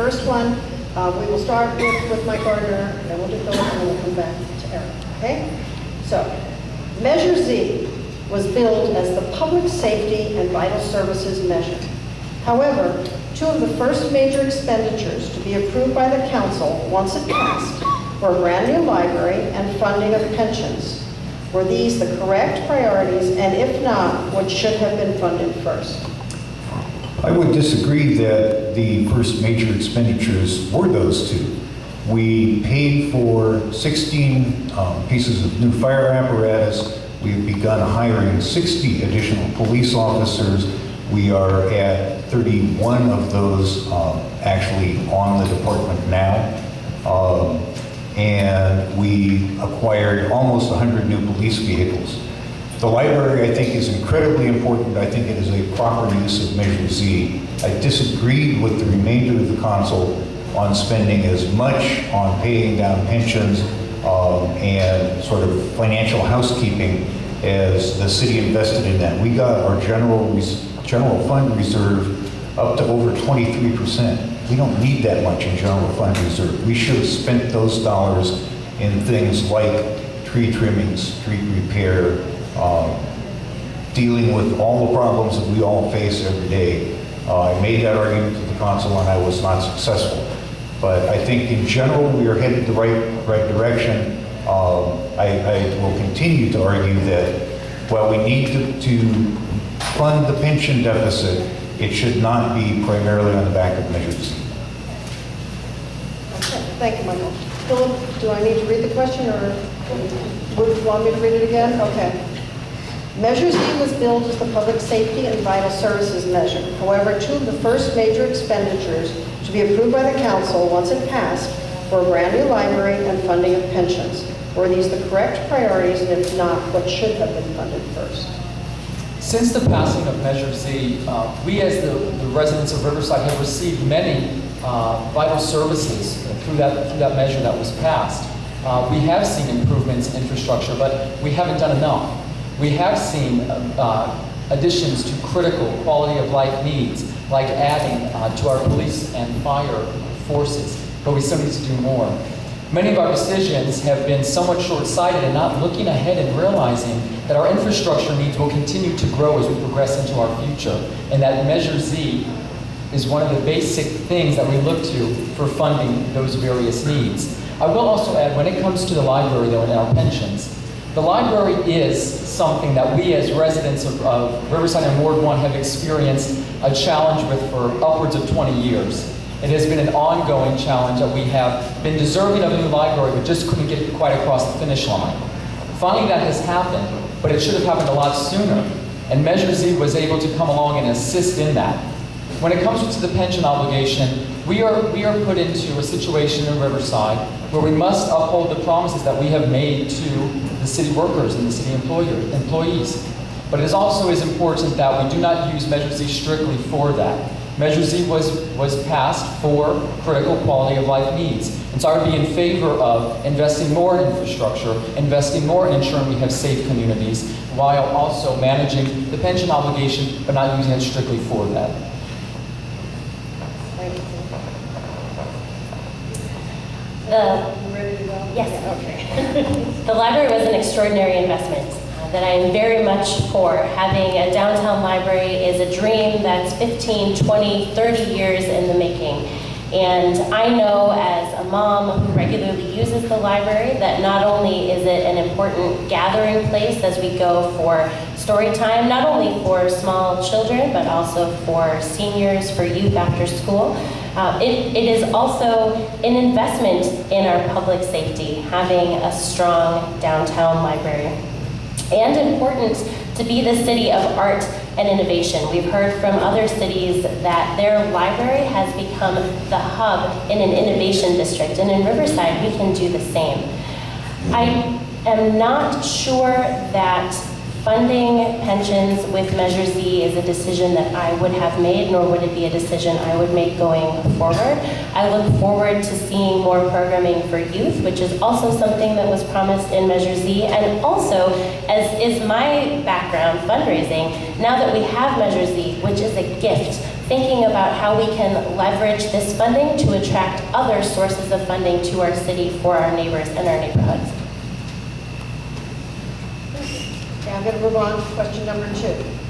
first one, we will start with Mike Gardner, and then we'll do Philip, and then we'll come back to Eric, okay? So, Measure Z was billed as the Public Safety and Vital Services measure. However, two of the first major expenditures to be approved by the council once it passed were a brand new library and funding of pensions. Were these the correct priorities, and if not, what should have been funded first? I would disagree that the first major expenditures were those two. We paid for 16 pieces of new fire apparatus. We've begun hiring 60 additional police officers. We are at 31 of those actually on the department now. And we acquired almost 100 new police vehicles. The library, I think, is incredibly important. I think it is a proper use of Measure Z. I disagreed with the remainder of the council on spending as much on paying down pensions and sort of financial housekeeping as the city invested in that. We got our general fund reserve up to over 23%. We don't need that much in general fund reserve. We should have spent those dollars in things like tree trimmings, street repair, dealing with all the problems that we all face every day. I made that argument to the council and I was not successful. But I think in general we are headed the right direction. I will continue to argue that while we need to fund the pension deficit, it should not be primarily on the back of Measure Z. Okay, thank you, Michael. Philip, do I need to read the question, or would you want me to read it again? Okay. Measure Z was billed as the Public Safety and Vital Services measure. However, two of the first major expenditures to be approved by the council once it passed were a brand new library and funding of pensions. Were these the correct priorities, and if not, what should have been funded first? Since the passing of Measure Z, we as the residents of Riverside have received many vital services through that measure that was passed. We have seen improvements in infrastructure, but we haven't done enough. We have seen additions to critical quality of life needs, like adding to our police and fire forces, but we still need to do more. Many of our decisions have been somewhat short-sighted and not looking ahead and realizing that our infrastructure needs will continue to grow as we progress into our future, and that Measure Z is one of the basic things that we look to for funding those various needs. I will also add, when it comes to the library, though, and our pensions, the library is something that we as residents of Riverside and Ward 1 have experienced a challenge with for upwards of 20 years. It has been an ongoing challenge that we have been deserving of a new library, but just couldn't get quite across the finish line. Finally, that has happened, but it should have happened a lot sooner, and Measure Z was able to come along and assist in that. When it comes to the pension obligation, we are put into a situation in Riverside where we must uphold the promises that we have made to the city workers and the city employees. But it also is important that we do not use Measure Z strictly for that. Measure Z was passed for critical quality of life needs. And so I would be in favor of investing more in infrastructure, investing more in ensuring we have safe communities, while also managing the pension obligation, but not using it strictly for that. Ready to go? Yes. Okay. The library was an extraordinary investment that I am very much for. Having a downtown library is a dream that's 15, 20, 30 years in the making. And I know as a mom who regularly uses the library that not only is it an important gathering place as we go for story time, not only for small children, but also for seniors, for youth after school. It is also an investment in our public safety, having a strong downtown library. And important to be the city of art and innovation. We've heard from other cities that their library has become the hub in an innovation district, and in Riverside we can do the same. I am not sure that funding pensions with Measure Z is a decision that I would have made, nor would it be a decision I would make going forward. I look forward to seeing more programming for youth, which is also something that was promised in Measure Z, and also, as is my background, fundraising, now that we have Measure Z, which is a gift thinking about how we can leverage this funding to attract other sources of funding to our city for our neighbors and our neighborhoods. Okay, I'm going to move on to question number 2.